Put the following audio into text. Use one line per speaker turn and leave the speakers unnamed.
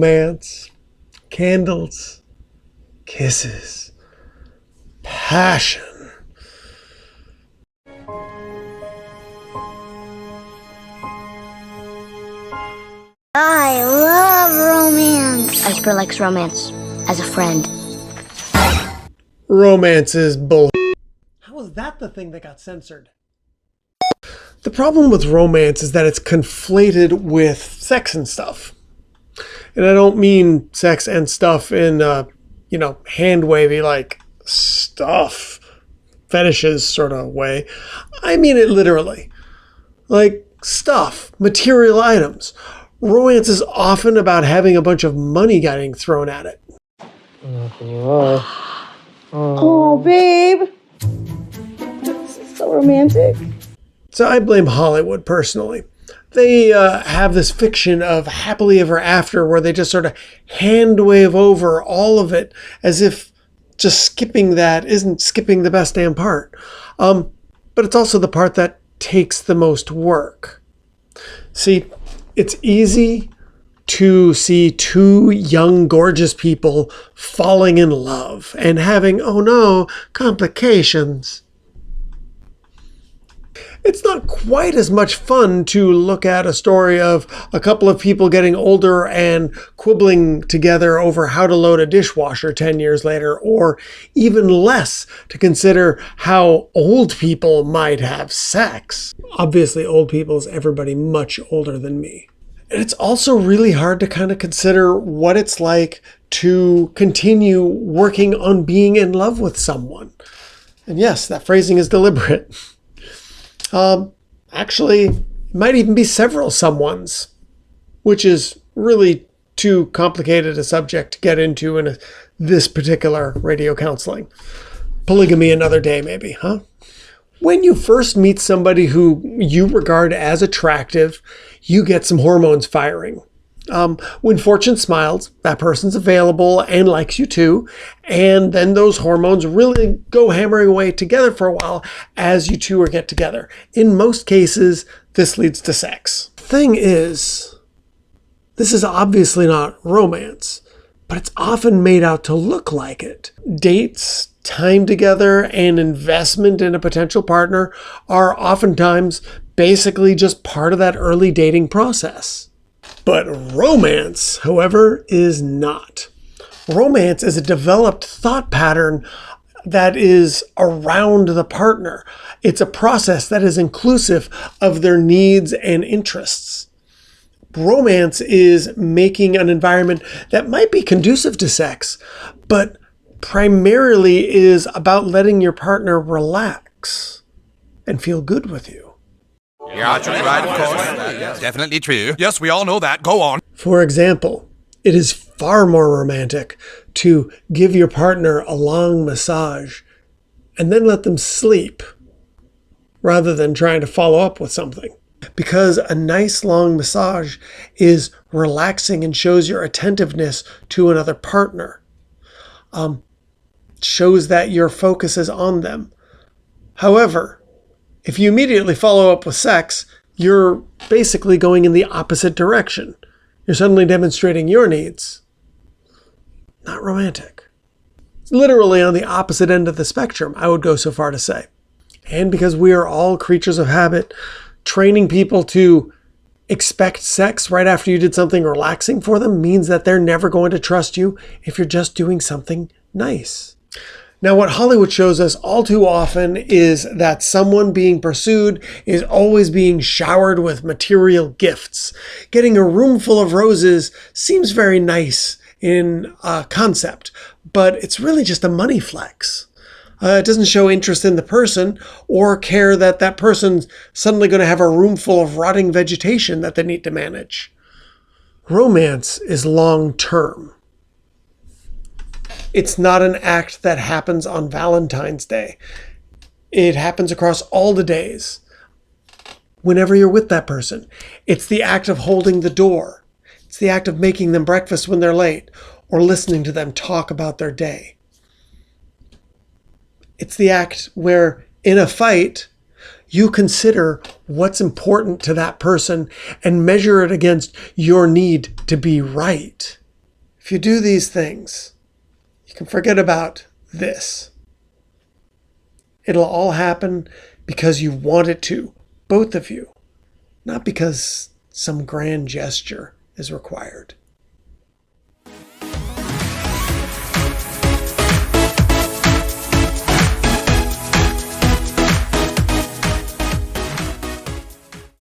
romance, candles, kisses, passion.
I love romance. Esper likes romance as a friend.
Romance is bull. How is that the thing that got censored? The problem with romance is that it's conflated with sex and stuff. And I don't mean sex and stuff in, hand wavy like stuff fetishes sort of way. I mean it literally. Like stuff, material items. Romance is often about having a bunch of money getting thrown at it.
Oh, babe. This is so romantic.
So I blame Hollywood personally. They have this fiction of happily ever after where they just sort of hand wave over all of it as if just skipping that isn't skipping the best damn part. But it's also the part that takes the most work. See, it's easy to see two young, gorgeous people falling in love and having, oh no, complications. It's not quite as much fun to look at a story of a couple of people getting older and quibbling together over how to load a dishwasher 10 years later, or even less to consider how old people might have sex. Obviously, old people is everybody much older than me. And it's also really hard to kind of consider what it's like to continue working on being in love with someone. And yes, that phrasing is deliberate. Actually, it might even be several someones, which is really too complicated a subject to get into in this particular radio counseling. Polygamy another day, maybe, huh? When you first meet somebody who you regard as attractive, you get some hormones firing. When fortune smiles, that person's available and likes you too, and then those hormones really go hammering away together for a while as you two get together. In most cases, this leads to sex. Thing is, this is obviously not romance, but it's often made out to look like it. Dates, time together, and investment in a potential partner are oftentimes basically just part of that early dating process. But romance, however, is not. Romance is a developed thought pattern that is around the partner. It's a process that is inclusive of their needs and interests. Romance is making an environment that might be conducive to sex, but primarily is about letting your partner relax and feel good with you.
You're absolutely right, of course. Definitely true. Yes, we all know that. Go on.
For example, it is far more romantic to give your partner a long massage and then let them sleep rather than trying to follow up with something. Because a nice long massage is relaxing and shows your attentiveness to another partner. Shows that your focus is on them. However, if you immediately follow up with sex, you're basically going in the opposite direction. You're suddenly demonstrating your needs. Not romantic. It's literally on the opposite end of the spectrum, I would go so far to say. And because we are all creatures of habit, training people to expect sex right after you did something relaxing for them means that they're never going to trust you if you're just doing something nice. Now, what Hollywood shows us all too often is that someone being pursued is always being showered with material gifts. Getting a room full of roses seems very nice in concept, but it's really just a money flex. It doesn't show interest in the person or care that that person's suddenly going to have a room full of rotting vegetation that they need to manage. Romance is long-term. It's not an act that happens on Valentine's Day. It happens across all the days. Whenever you're with that person, it's the act of holding the door. It's the act of making them breakfast when they're late or listening to them talk about their day. It's the act where, in a fight, you consider what's important to that person and measure it against your need to be right. If you do these things, you can forget about this. It'll all happen because you want it to, both of you, not because some grand gesture is required.